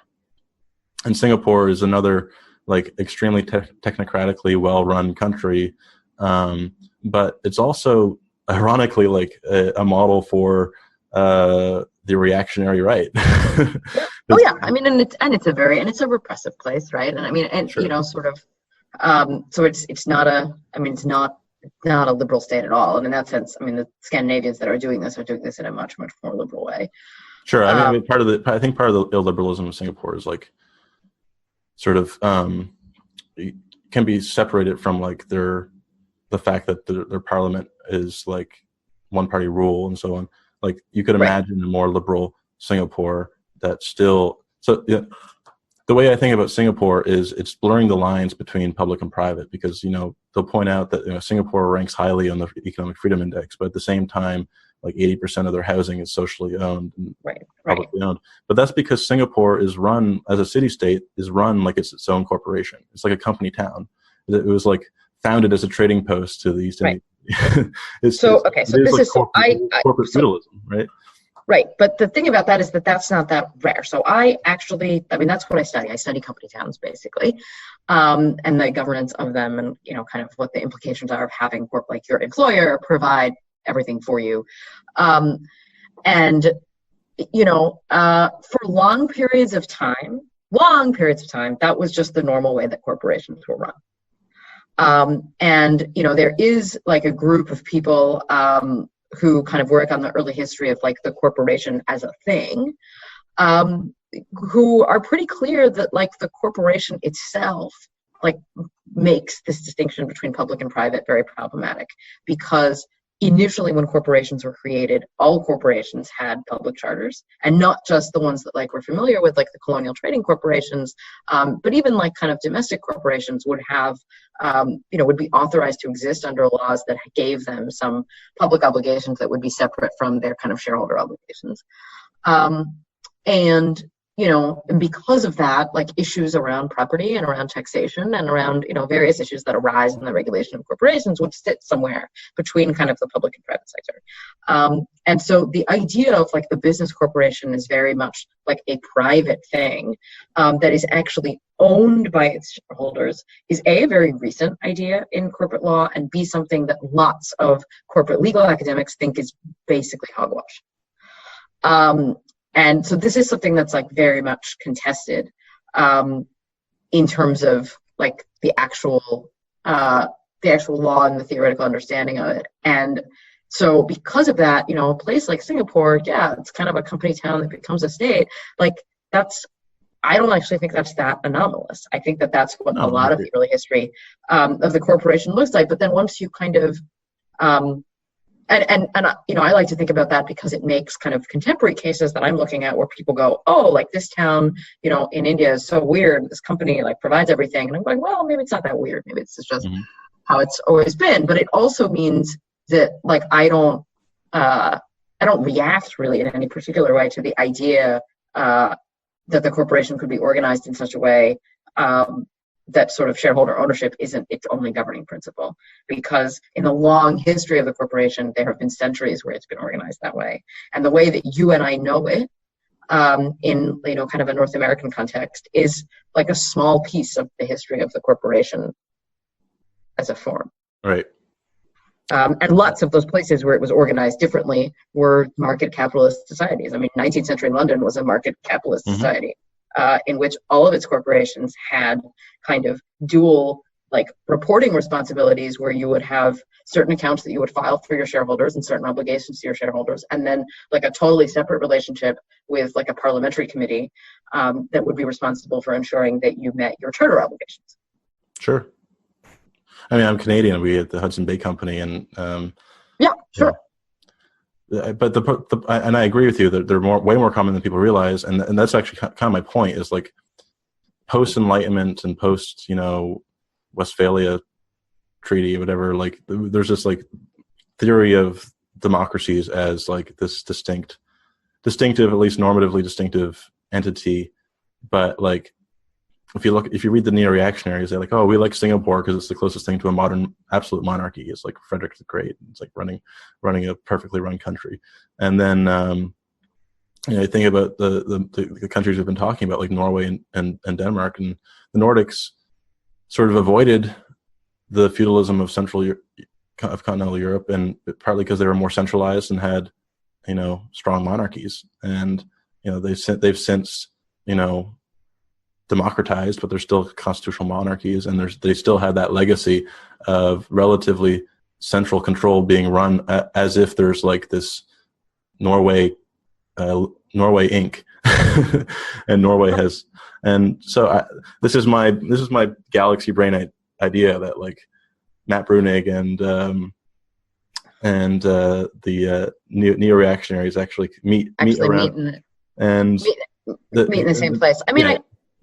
And Singapore is another like extremely technocratically well-run country, but it's also ironically like a model for the reactionary right. Oh yeah, I mean, and it's a repressive place, right? And I mean, and sort of. So it's not a liberal state at all. And in that sense, I mean, the Scandinavians that are doing this in a much, much more liberal way. Sure. I mean, I think part of the illiberalism of Singapore is like sort of can be separated from like the fact that their parliament is like one party rule and so on. Like you could imagine a more liberal Singapore that still, the way I think about Singapore is it's blurring the lines between public and private, because they'll point out that Singapore ranks highly on the Economic Freedom Index, but at the same time, like 80% of their housing is socially owned and publicly owned. But that's because Singapore is run as a city-state, is run like it's its own corporation. It's like a company town. It was like founded as a trading post to the East Indies. Corporate feudalism, right? Right, but the thing about that is that that's not that rare. So that's what I study. I study company towns basically, and the governance of them, and kind of what the implications are of having like your employer provide everything for you, for long periods of time, that was just the normal way that corporations were run. There is like a group of people who kind of work on the early history of like the corporation as a thing, who are pretty clear that like the corporation itself like makes this distinction between public and private very problematic, because initially when corporations were created, all corporations had public charters, and not just the ones that like we're familiar with, like the colonial trading corporations, but even like kind of domestic corporations would have, would be authorized to exist under laws that gave them some public obligations that would be separate from their kind of shareholder obligations. And because of that, like issues around property and around taxation and around, various issues that arise in the regulation of corporations would sit somewhere between kind of the public and private sector. And so the idea of like the business corporation is very much like a private thing that is actually owned by its shareholders is A, very recent idea in corporate law, and B, something that lots of corporate legal academics think is basically hogwash. And so this is something that's like very much contested in terms of like the actual law and the theoretical understanding of it. And so because of that, a place like Singapore, it's kind of a company town that becomes a state. Like I don't actually think that's that anomalous. I think that that's what a lot of the early history of the corporation looks like. But then once you kind of I like to think about that because it makes kind of contemporary cases that I'm looking at where people go, oh, like this town, in India is so weird. This company like provides everything. And I'm going, well, maybe it's not that weird. Maybe it's just how it's always been. But it also means that like I don't, I don't react really in any particular way to the idea that the corporation could be organized in such a way that sort of shareholder ownership isn't its only governing principle, because in the long history of the corporation, there have been centuries where it's been organized that way. And the way that you and I know it in, kind of a North American context is like a small piece of the history of the corporation as a form. Right. And lots of those places where it was organized differently were market capitalist societies. I mean, 19th century London was a market capitalist society in which all of its corporations had kind of dual reporting responsibilities, where you would have certain accounts that you would file for your shareholders and certain obligations to your shareholders, and then a totally separate relationship with a parliamentary committee that would be responsible for ensuring that you met your charter obligations. Sure. I mean, I'm Canadian. We at the Hudson Bay Company, and yeah, sure. But and I agree with you that they're way more common than people realize, and that's actually kind of my point. Is post Enlightenment and post Westphalia Treaty, whatever. There's this theory of democracies as this distinctive, at least normatively distinctive entity, but if you read the neo-reactionaries, they're oh, we like Singapore because it's the closest thing to a modern absolute monarchy. It's like Frederick the Great. It's running a perfectly run country. And then you think about the countries we've been talking about, like Norway and Denmark, and the Nordics sort of avoided the feudalism of continental Europe, and partly because they were more centralized and had strong monarchies. And they've since democratized, but they're still constitutional monarchies, and they still have that legacy of relatively central control being run as if there's this Norway Inc. and Norway has, and so this is my galaxy brain idea that Matt Bruenig and the neo-reactionaries actually meet around meet in the same place. I mean, yeah.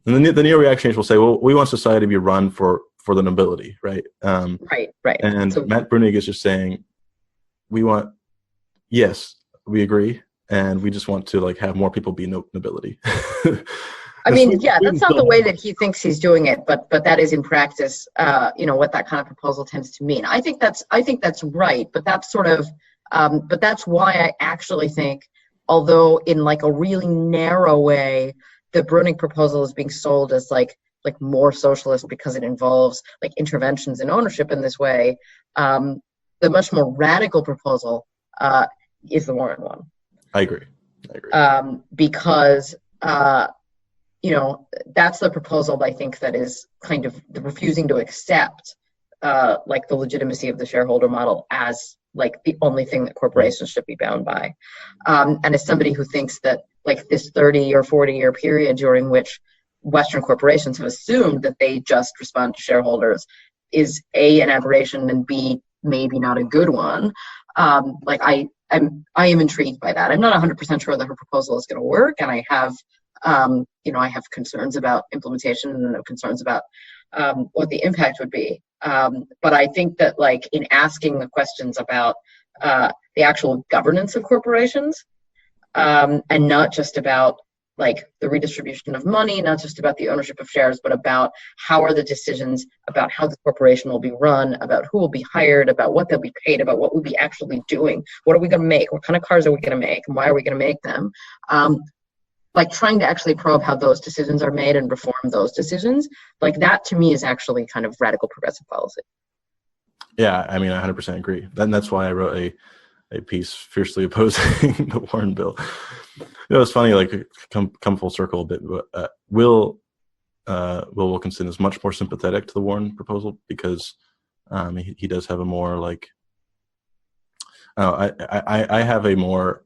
And the neo-reactionaries will say, well, we want society to be run for the nobility, right? Right. And so Matt Bruenig is just saying, yes, we agree, and we just want to have more people be nobility. I mean, yeah, that's not the way that he thinks he's doing it, but that is in practice, what that kind of proposal tends to mean. I think that's right, but that's sort of, but that's why I actually think, although in a really narrow way, the Bruenig proposal is being sold as more socialist because it involves interventions in ownership in this way. The much more radical proposal is the Warren one. I agree. Because that's the proposal I think that is kind of refusing to accept the legitimacy of the shareholder model as the only thing that corporations should be bound by. And as somebody who thinks that this 30 or 40 year period during which Western corporations have assumed that they just respond to shareholders is A, an aberration, and B, maybe not a good one. I am intrigued by that. I'm not 100% sure that her proposal is going to work, and I have I have concerns about implementation and I have concerns about what the impact would be. But I think that in asking the questions about the actual governance of corporations, and not just about the redistribution of money, not just about the ownership of shares, but about how are the decisions about how the corporation will be run, about who will be hired, about what they'll be paid, about what we'll be actually doing, what are we going to make, what kind of cars are we going to make, and why are we going to make them. Trying to actually probe how those decisions are made and reform those decisions, that to me is actually kind of radical progressive policy. Yeah, I mean, I 100% agree. Then that's why I wrote a piece fiercely opposing the Warren bill. It's funny, come full circle a bit, but Will Wilkinson is much more sympathetic to the Warren proposal because he does have a more I have a more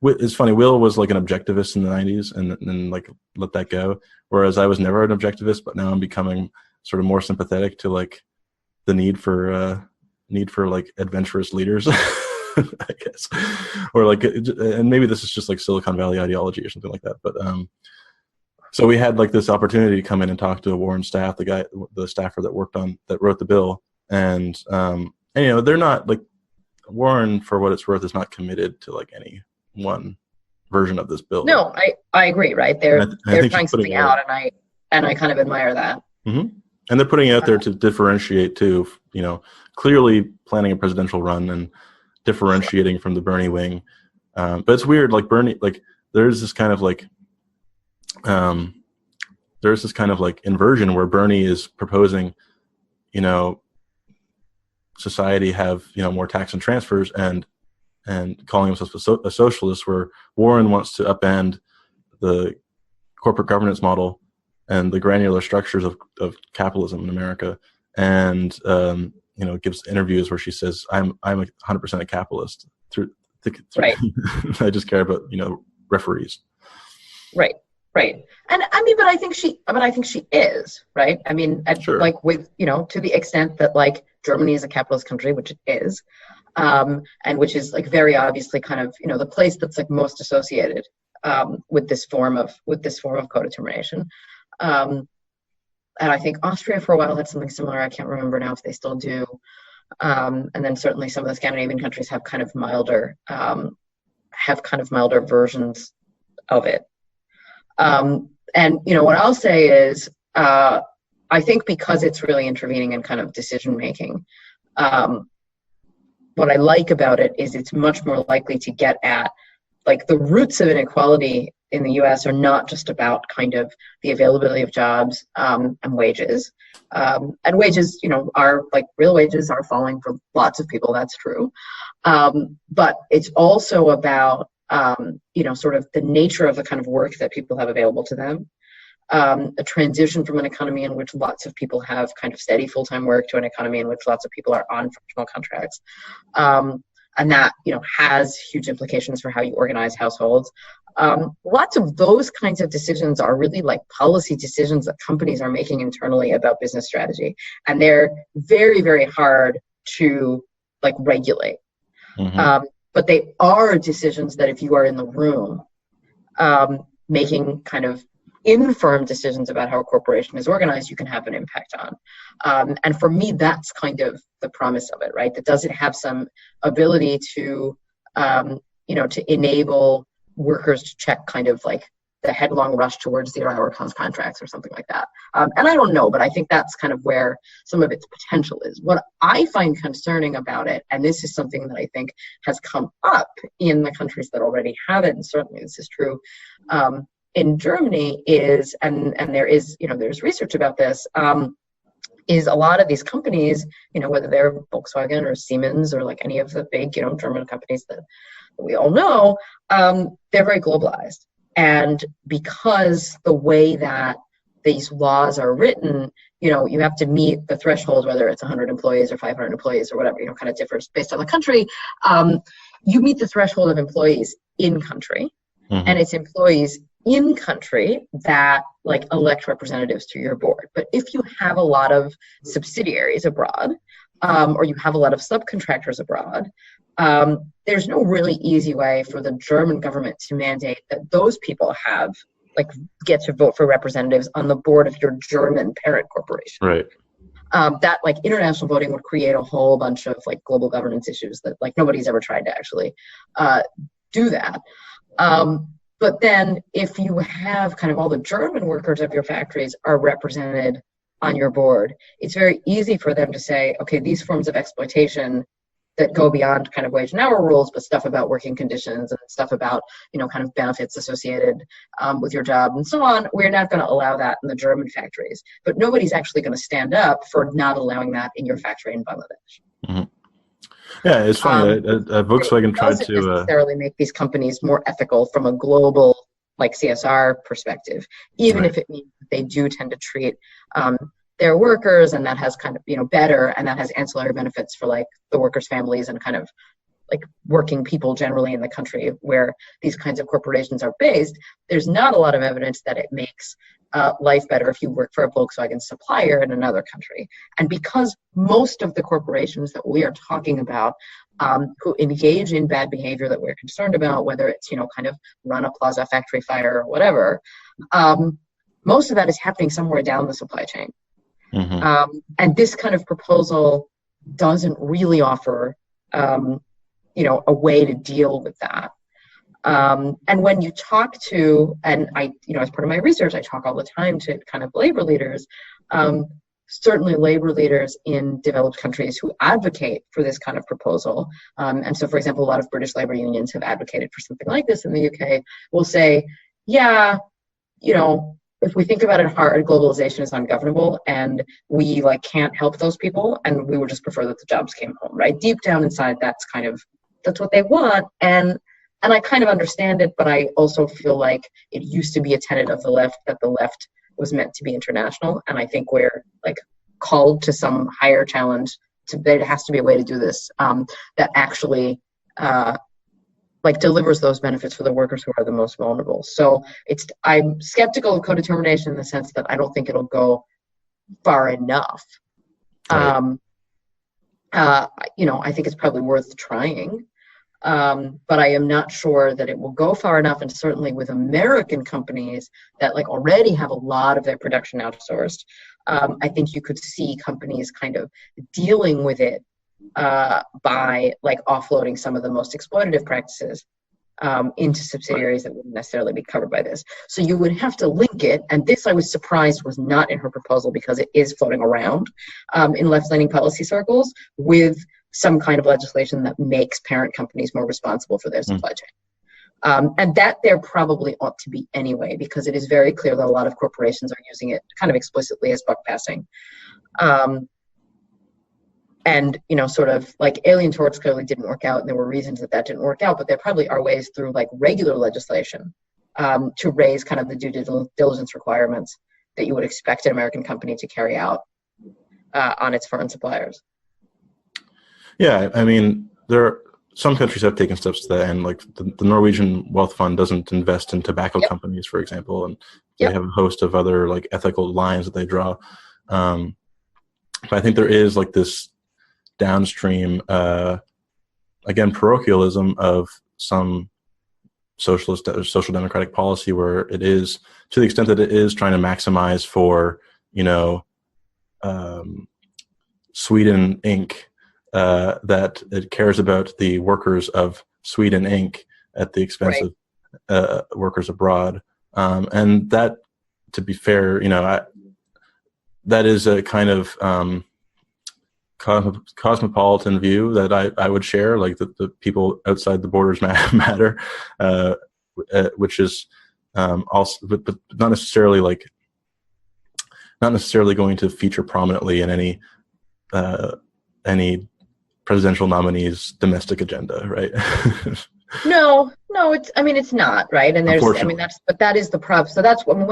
it's funny. Will was an objectivist in the 90s and let that go. Whereas I was never an objectivist, but now I'm becoming sort of more sympathetic to the need for adventurous leaders, I guess, or and maybe this is just Silicon Valley ideology or something like that. But so we had this opportunity to come in and talk to a Warren staff, the staffer that wrote the bill, and they're not Warren, for what it's worth, is not committed to like any one version of this bill. No, I agree. Right, they're trying something out, and I kind of admire that. Mm-hmm. And they're putting it out there to differentiate too. You know, clearly planning a presidential run and differentiating from the Bernie wing. But it's weird, like Bernie, like there's this kind of like inversion where Bernie is proposing, you know, society have, you know, more tax and transfers and calling himself a socialist, where Warren wants to upend the corporate governance model and the granular structures of capitalism in America. And, you know, gives interviews where she says, I'm 100% a capitalist. Right. I just care about, you know, referees. Right. And I mean, but I think she is, right? I mean, Sure. Like with, you know, to the extent that like Germany is a capitalist country, which it is, and which is like very obviously kind of, you know, the place that's like most associated with this form of co-determination. And I think Austria for a while had something similar. I can't remember now if they still do. And then certainly some of the Scandinavian countries have kind of milder versions of it. And you know what I'll say is, I think because it's really intervening in kind of decision making, what I like about it is it's much more likely to get at like the roots of inequality in the U.S. are not just about kind of the availability of jobs and wages. And wages, you know, are like real wages are falling for lots of people. That's true. But it's also about, you know, sort of the nature of the kind of work that people have available to them. A transition from an economy in which lots of people have kind of steady full-time work to an economy in which lots of people are on fractional contracts. And that, you know, has huge implications for how you organize households. Lots of those kinds of decisions are really like policy decisions that companies are making internally about business strategy. And they're very, very hard to like regulate. Mm-hmm. But they are decisions that if you are in the room making kind of informed decisions about how a corporation is organized, you can have an impact on. And for me, that's kind of the promise of it, right? That does it have some ability to, you know, to enable workers to check kind of like the headlong rush towards 0-hour contracts or something like that. And I don't know, but I think that's kind of where some of its potential is. What I find concerning about it, and this is something that I think has come up in the countries that already have it, and certainly this is true in Germany, is, and there is, you know, there's research about this, is a lot of these companies, you know, whether they're Volkswagen or Siemens or like any of the big, you know, German companies that we all know, they're very globalized. And because the way that these laws are written, you know, you have to meet the threshold, whether it's 100 employees or 500 employees or whatever, you know, kind of differs based on the country. You meet the threshold of employees in country, Mm-hmm. and it's employees in country that like elect representatives to your board. But if you have a lot of subsidiaries abroad, or you have a lot of subcontractors abroad, there's no really easy way for the German government to mandate that those people have like get to vote for representatives on the board of your German parent corporation. Right. That like international voting would create a whole bunch of like global governance issues that like nobody's ever tried to actually do that. But then if you have kind of all the German workers of your factories are represented on your board, it's very easy for them to say, okay, these forms of exploitation that go beyond kind of wage and hour rules, but stuff about working conditions and stuff about, you know, kind of benefits associated with your job and so on, we're not going to allow that in the German factories. But nobody's actually going to stand up for not allowing that in your factory in Bangladesh. Mm-hmm. Yeah, it's funny. Volkswagen tried to necessarily make these companies more ethical from a global, like CSR perspective, even Right. if it means that they do tend to treat their workers, and that has kind of, you know, better, and that has ancillary benefits for like the workers' families and kind of like working people generally in the country where these kinds of corporations are based. There's not a lot of evidence that it makes life better if you work for a Volkswagen supplier in another country. And because most of the corporations that we are talking about who engage in bad behavior that we're concerned about, whether it's, you know, kind of Rana Plaza factory fire or whatever, most of that is happening somewhere down the supply chain. Mm-hmm. And this kind of proposal doesn't really offer a way to deal with that. And when you talk to, and I, as part of my research, I talk all the time to kind of labor leaders, certainly labor leaders in developed countries who advocate for this kind of proposal. And so, for example, a lot of British labor unions have advocated for something like this in the UK, will say, yeah, if we think about it hard, globalization is ungovernable and we can't help those people, and we would just prefer that the jobs came home, right? Deep down inside, that's what they want. And I kind of understand it, but I also feel like it used to be a tenet of the left that the left was meant to be international. And I think we're called to some higher challenge there has to be a way to do this that actually delivers those benefits for the workers who are the most vulnerable. So I'm skeptical of co-determination in the sense that I don't think it'll go far enough. Right. I think it's probably worth trying. But I am not sure that it will go far enough, and certainly with American companies that already have a lot of their production outsourced, I think you could see companies kind of dealing with it by offloading some of the most exploitative practices into subsidiaries that wouldn't necessarily be covered by this. So you would have to link it, and this I was surprised was not in her proposal because it is floating around in left-leaning policy circles, with some kind of legislation that makes parent companies more responsible for their supply chain. And that there probably ought to be anyway, because it is very clear that a lot of corporations are using it kind of explicitly as buck passing. And, sort of alien torts clearly didn't work out, and there were reasons that didn't work out, but there probably are ways through regular legislation to raise kind of the due diligence requirements that you would expect an American company to carry out on its foreign suppliers. Yeah, I mean, some countries have taken steps to that end. The Norwegian Wealth Fund doesn't invest in tobacco companies, for example, and they have a host of other ethical lines that they draw. But I think there is this downstream, again, parochialism of some socialist or social democratic policy where it is, to the extent that it is trying to maximize for, Sweden Inc., that it cares about the workers of Sweden Inc. at the expense of workers abroad. And that, to be fair, that is a kind of cosmopolitan view that I would share, the people outside the borders matter, which is also, but not necessarily going to feature prominently in any presidential nominee's domestic agenda, right? No, it's not, right? And that is the problem. So that's when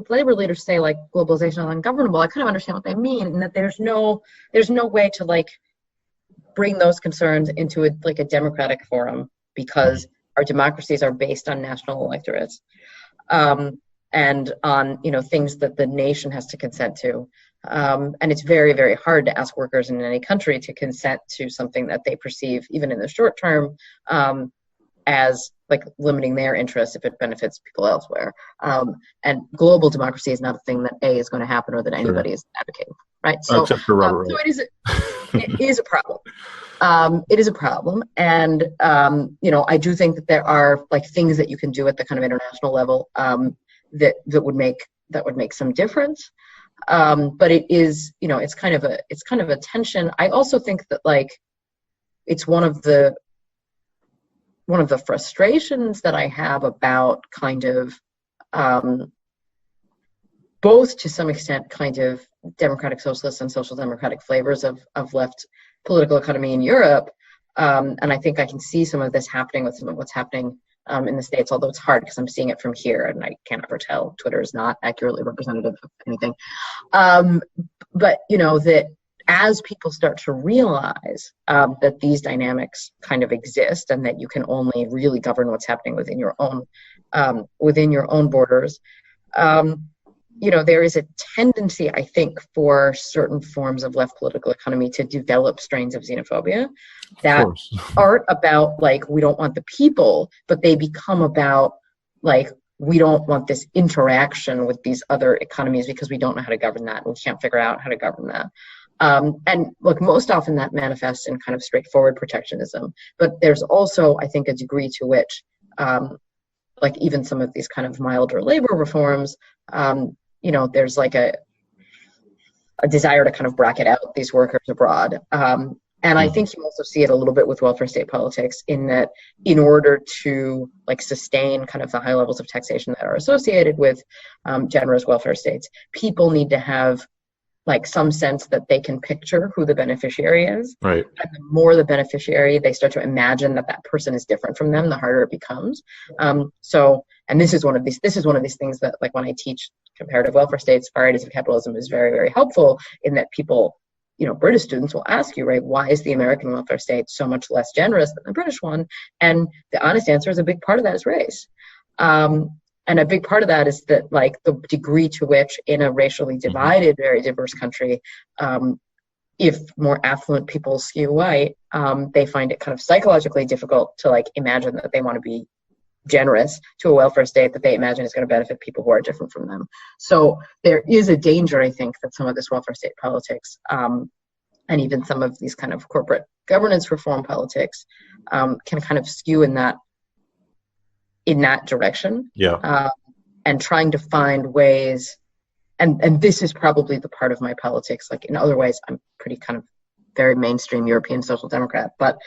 labor leaders say globalization is ungovernable, I kind of understand what they mean, and that there's no way to bring those concerns into a democratic forum, because our democracies are based on national electorates, and on things that the nation has to consent to. And it's very, very hard to ask workers in any country to consent to something that they perceive, even in the short term, as limiting their interests if it benefits people elsewhere. And global democracy is not a thing that is going to happen, or that anybody is advocating, right? So, except for Robert. So it is a problem. It is a problem, and I do think that there are things that you can do at the kind of international level that would make some difference. But it is, it's kind of a tension. I also think that it's one of the frustrations that I have about kind of both, to some extent, kind of democratic socialist and social democratic flavors of left political economy in Europe. And I think I can see some of this happening with some of what's happening in the States, although it's hard because I'm seeing it from here and I can't ever tell. Twitter is not accurately representative of anything. But, that as people start to realize that these dynamics kind of exist, and that you can only really govern what's happening within your own borders, there is a tendency, I think, for certain forms of left political economy to develop strains of xenophobia that aren't about we don't want the people, but they become about we don't want this interaction with these other economies because we don't know how to govern that, and we can't figure out how to govern that. And look, most often that manifests in kind of straightforward protectionism, but there's also, I think, a degree to which, like even some of these kind of milder labor reforms, there's like a desire to kind of bracket out these workers abroad. And I think you also see it a little bit with welfare state politics, in that in order to like sustain kind of the high levels of taxation that are associated with generous welfare states, people need to have like some sense that they can picture who the beneficiary is. Right. And the more the beneficiary, they start to imagine that that person is different from them, the harder it becomes. And this is one of these things that, like, when I teach comparative welfare states, varieties of capitalism, is very, very helpful, in that people, British students will ask you, right, why is the American welfare state so much less generous than the British one? And the honest answer is a big part of that is race. And a big part of that is that, like, the degree to which in a racially divided, very diverse country, if more affluent people skew white, they find it kind of psychologically difficult to like imagine that they want to be generous to a welfare state that they imagine is going to benefit people who are different from them. So there is a danger, I think, that some of this welfare state politics, and even some of these kind of corporate governance reform politics, can kind of skew in that direction. Yeah. And trying to find ways, and this is probably the part of my politics, like in other ways I'm pretty kind of very mainstream European social democrat, but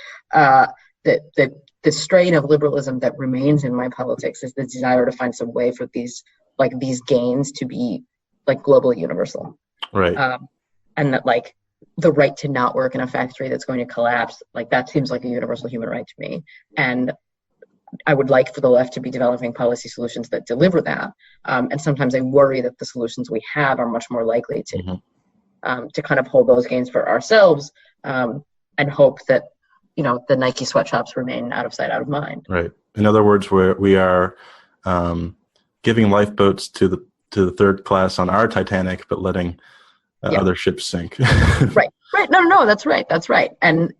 the strain of liberalism that remains in my politics is the desire to find some way for these gains to be like globally universal. Right. And that, like, the right to not work in a factory that's going to collapse, like, that seems like a universal human right to me. And I would like for the left to be developing policy solutions that deliver that. And sometimes I worry that the solutions we have are much more likely to kind of hold those gains for ourselves, and hope that, the Nike sweatshops remain out of sight, out of mind. Right. In other words, we are giving lifeboats to the third class on our Titanic, but letting other ships sink. Right. No, that's right. And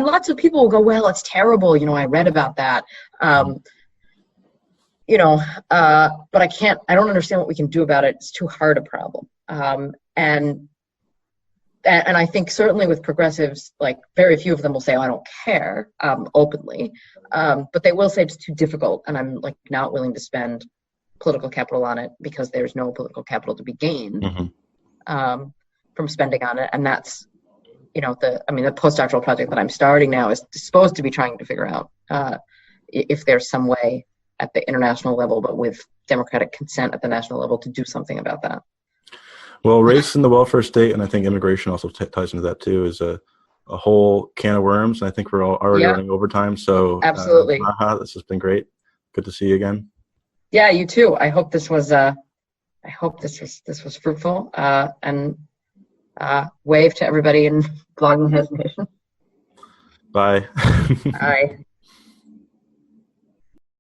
lots of people will go, well, it's terrible. I read about that. But I don't understand what we can do about it. It's too hard a problem. And I think certainly with progressives, like, very few of them will say, oh, I don't care, openly. But they will say it's too difficult, and I'm like not willing to spend political capital on it because there's no political capital to be gained from spending on it. And that's, the postdoctoral project that I'm starting now is supposed to be trying to figure out if there's some way at the international level, but with democratic consent at the national level, to do something about that. Well, race in the welfare state, and I think immigration also ties into that too, is a whole can of worms. And I think we're already running overtime. So absolutely, Maha, this has been great. Good to see you again. Yeah, you too. I hope this was fruitful. And wave to everybody in Bloggingheads Nation. Bye. Bye.